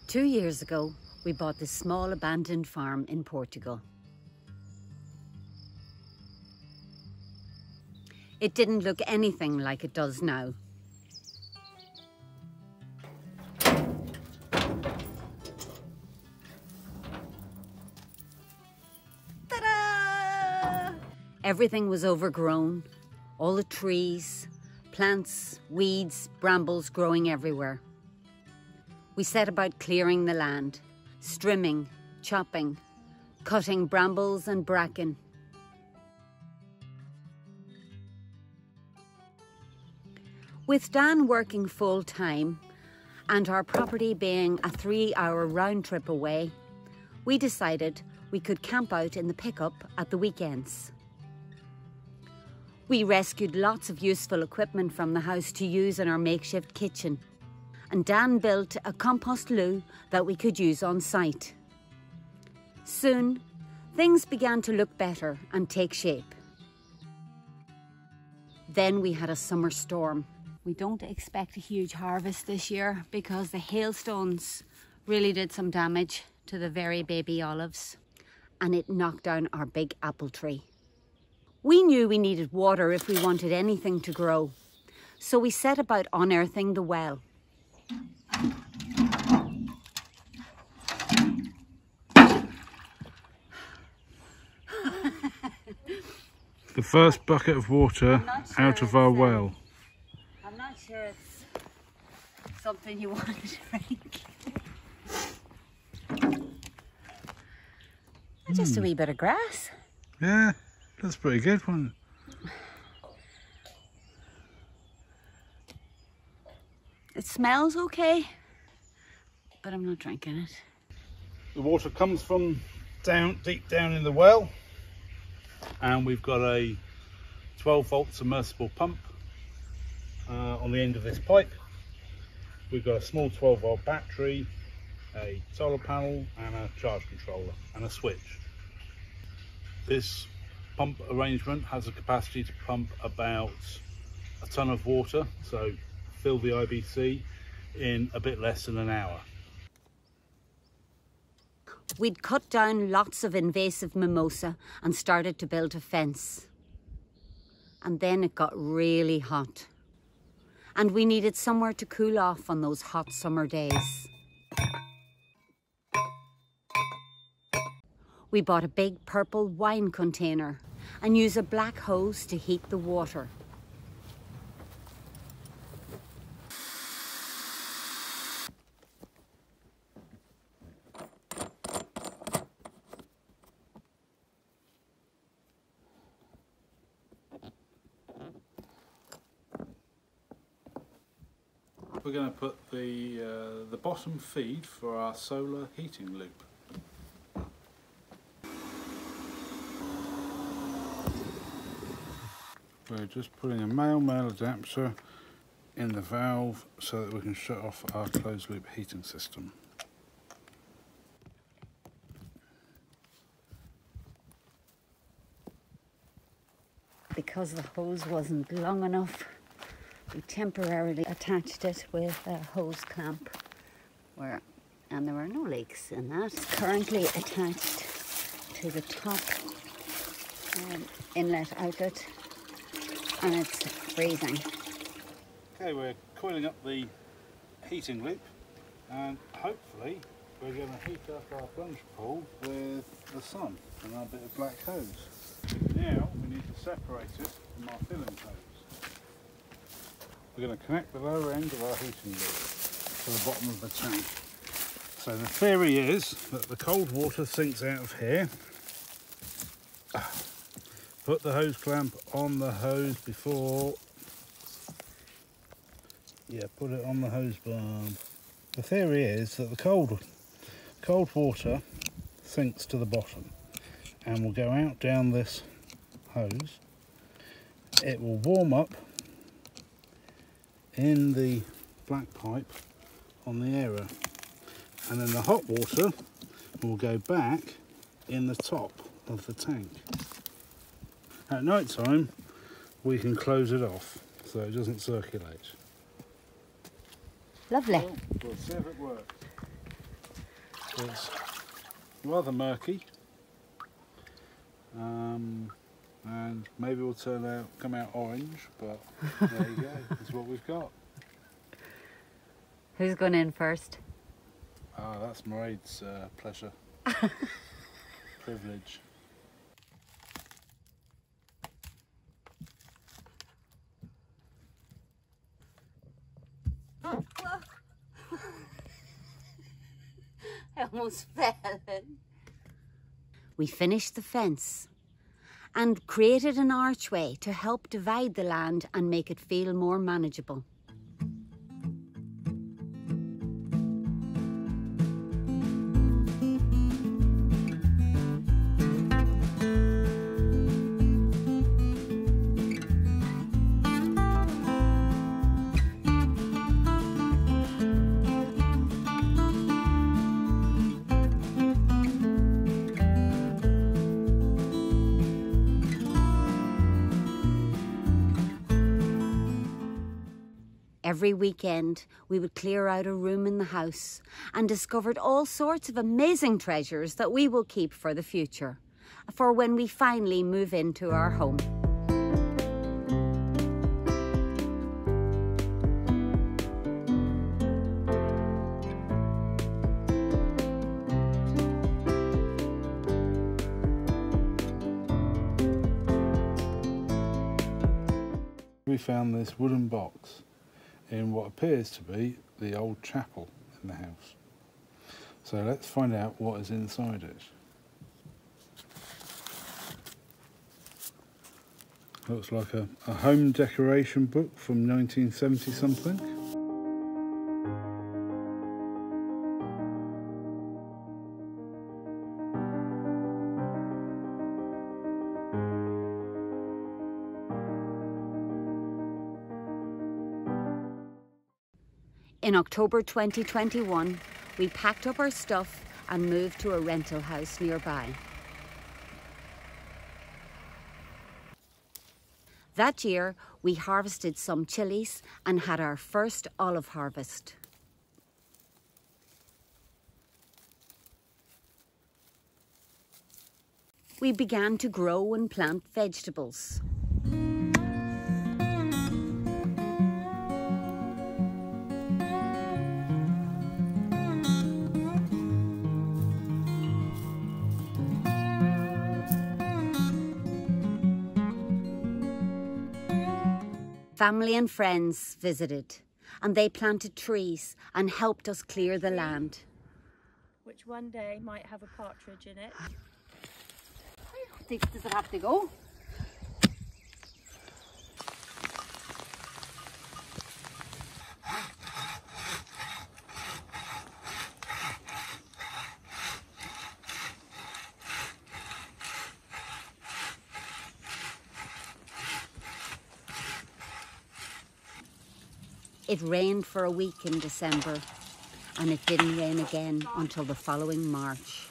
2 years ago, we bought this small abandoned farm in Portugal. It didn't look anything like it does now. Ta-da! Everything was overgrown, all the trees, plants, weeds, brambles growing everywhere. We set about clearing the land, strimming, chopping, cutting brambles and bracken. With Dan working full-time and our property being a 3-hour round trip away, we decided we could camp out in the pickup at the weekends. We rescued lots of useful equipment from the house to use in our makeshift kitchen, and Dan built a compost loo that we could use on site. Soon, things began to look better and take shape. Then we had a summer storm. We don't expect a huge harvest this year because the hailstones really did some damage to the very baby olives, and it knocked down our big apple tree. We knew we needed water if we wanted anything to grow, so we set about unearthing the well. The first bucket of water out of our well. I'm not sure it's something you want to drink. Just a wee bit of grass. Yeah, that's pretty good, wasn't it? It smells okay, but I'm not drinking it. The water comes from deep down in the well, and we've got a 12-volt submersible pump on the end of this pipe. We've got a small 12-volt battery, a solar panel and a charge controller and a switch. This pump arrangement has a capacity to pump about a ton of water, so fill the IBC in a bit less than an hour. We'd cut down lots of invasive mimosa and started to build a fence. And then it got really hot. And we needed somewhere to cool off on those hot summer days. We bought a big purple wine container and used a black hose to heat the water. We're going to put the bottom feed for our solar heating loop. We're just putting a male adapter in the valve so that we can shut off our closed loop heating system. Because the hose wasn't long enough, we temporarily attached it with a hose clamp, and there were no leaks in that. It's currently attached to the top inlet outlet, and it's freezing. Okay, we're coiling up the heating loop, and hopefully we're going to heat up our plunge pool with the sun and our bit of black hose. Now we need to separate it from our filling hose. We're going to connect the lower end of our heating loop to the bottom of the tank. So the theory is that the cold water sinks out of here. Put the hose clamp on the hose before. Yeah, put it on the hose barb. The theory is that the cold water sinks to the bottom and will go out down this hose. It will warm up in the black pipe on the area, and then the hot water will go back in the top of the tank. At night time we can close it off so it doesn't circulate. Lovely. We'll see if it works. It's rather murky, and maybe will come out orange, but there you go, that's what we've got. Who's going in first? That's Meraid's pleasure. Privilege. I almost fell in. We finished the fence and created an archway to help divide the land and make it feel more manageable. Every weekend, we would clear out a room in the house and discovered all sorts of amazing treasures that we will keep for the future, for when we finally move into our home. We found this wooden box in what appears to be the old chapel in the house. So let's find out what is inside it. Looks like a home decoration book from 1970 something. In October 2021, we packed up our stuff and moved to a rental house nearby. That year, we harvested some chilies and had our first olive harvest. We began to grow and plant vegetables. Family and friends visited, and they planted trees and helped us clear the land. Which one day might have a partridge in it. Does it have to go? It rained for a week in December, and it didn't rain again until the following March.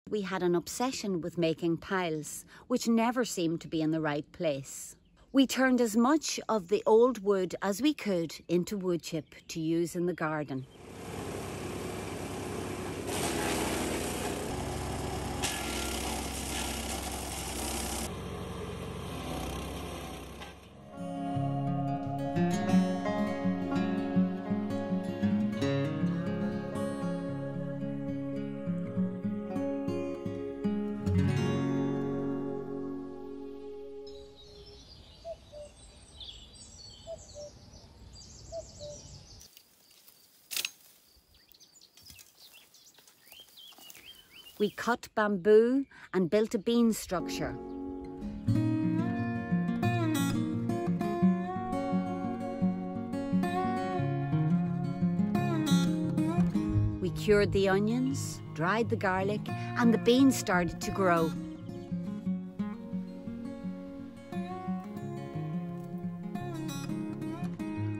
We had an obsession with making piles, which never seemed to be in the right place. We turned as much of the old wood as we could into wood chip to use in the garden. We cut bamboo and built a bean structure. We cured the onions, dried the garlic, and the beans started to grow.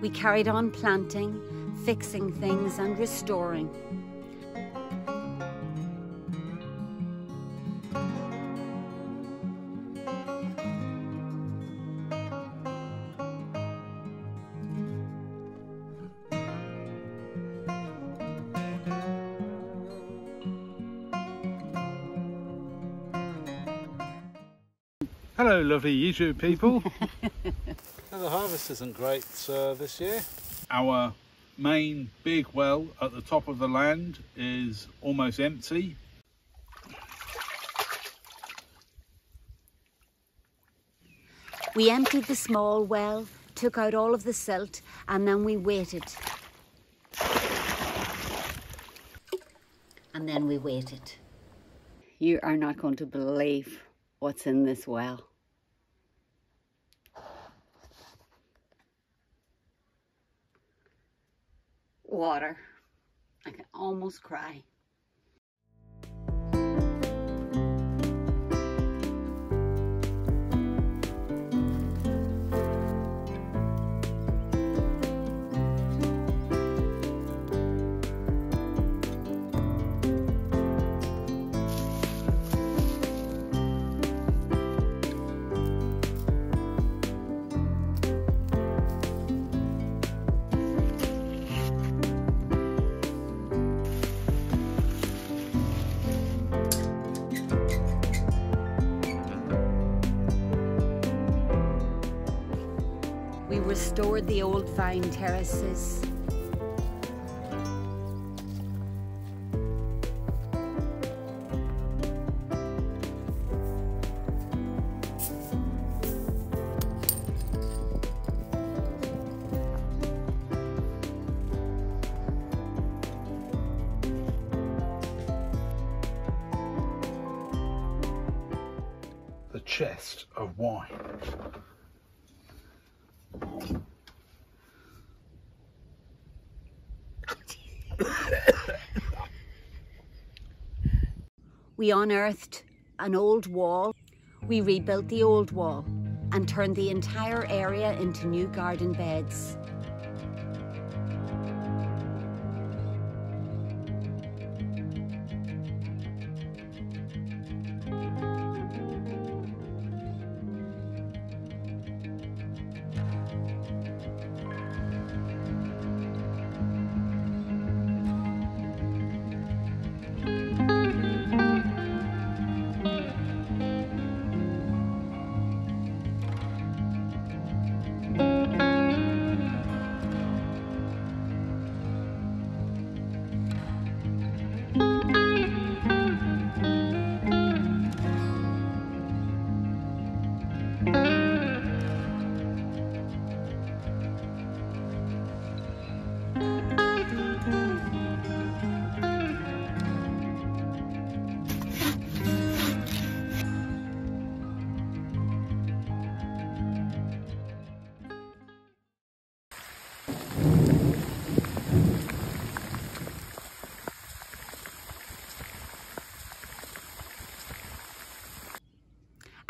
We carried on planting, fixing things, and restoring. Hello lovely YouTube people. The harvest isn't great this year. Our main big well at the top of the land is almost empty. We emptied the small well, took out all of the silt, and then we waited. And then we waited. You are not going to believe what's in this well. Water. I can almost cry. We restored the old vine terraces. The chest of wine. We unearthed an old wall. We rebuilt the old wall and turned the entire area into new garden beds.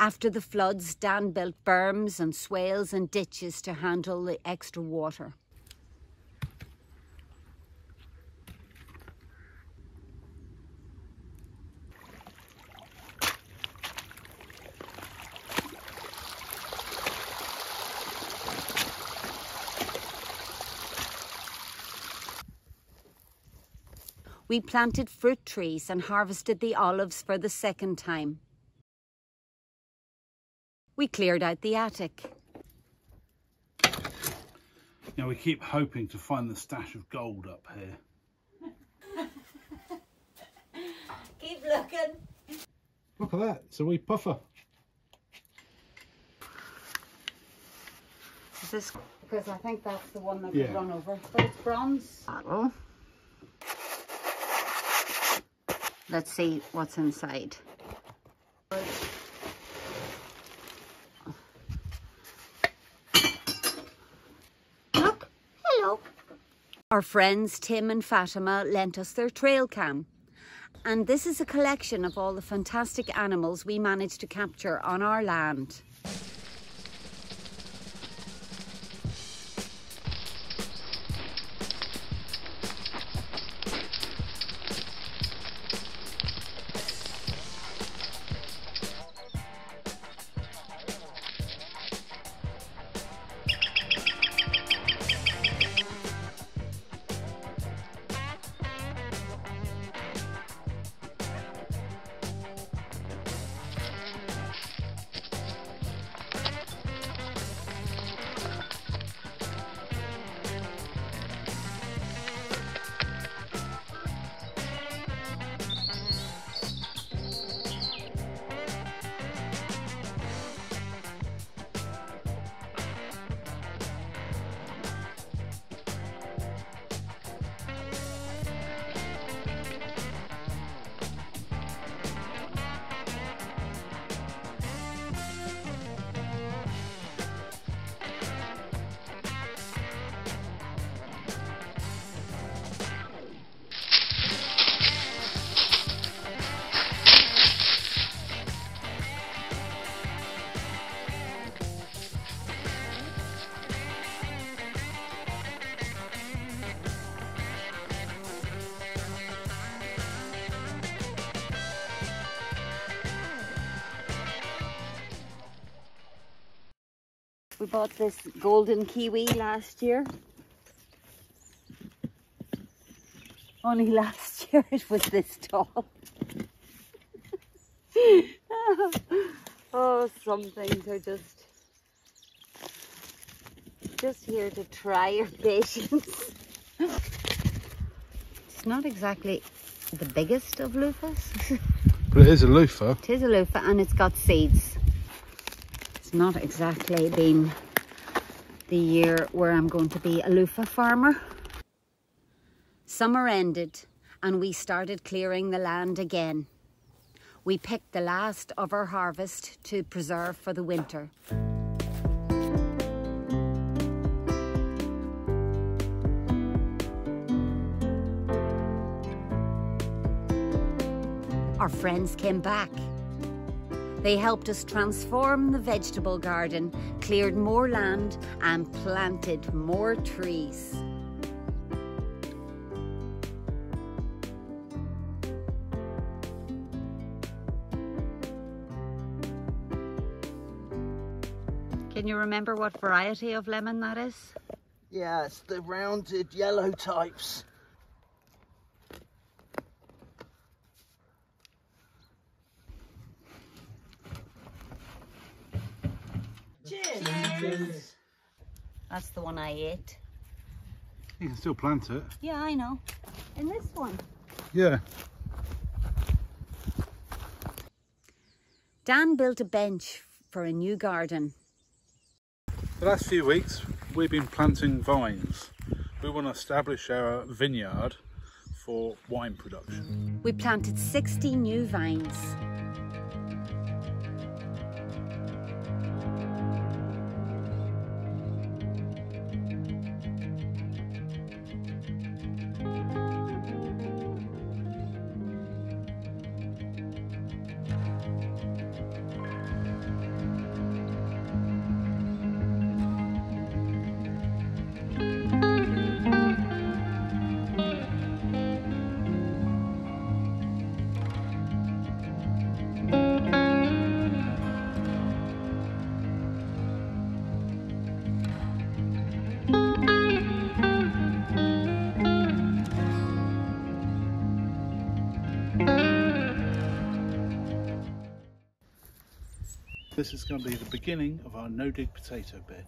After the floods, Dan built berms and swales and ditches to handle the extra water. We planted fruit trees and harvested the olives for the second time. We cleared out the attic. Now we keep hoping to find the stash of gold up here. Keep looking. Look at that, it's a wee puffer. Is this because I think that's the one that Yeah. was run over, but it's bronze. Bottle. Let's see what's inside. Look, hello. Our friends Tim and Fatima lent us their trail cam. And this is a collection of all the fantastic animals we managed to capture on our land. We bought this golden kiwi last year. Only last year it was this tall. Oh, some things are just here to try your patience. It's not exactly the biggest of loofahs. But it is a loofah. It is a loofah and it's got seeds. It's not exactly been the year where I'm going to be a loofah farmer. Summer ended and we started clearing the land again. We picked the last of our harvest to preserve for the winter. Our friends came back. They helped us transform the vegetable garden, cleared more land and planted more trees. Can you remember what variety of lemon that is? Yeah, it's the rounded yellow types. Cheers! That's the one I ate. You can still plant it. Yeah, I know. And this one. Yeah. Dan built a bench for a new garden. The last few weeks we've been planting vines. We want to establish our vineyard for wine production. We planted 60 new vines. This is going to be the beginning of our no-dig potato bed.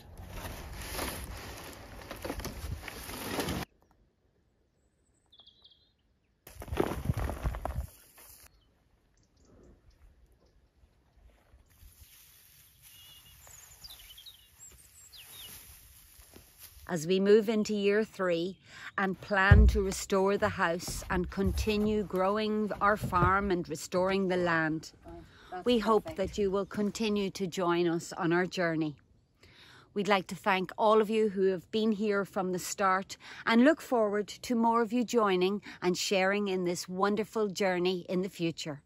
As we move into year 3 and plan to restore the house and continue growing our farm and restoring the land, we hope that you will continue to join us on our journey. We'd like to thank all of you who have been here from the start and look forward to more of you joining and sharing in this wonderful journey in the future.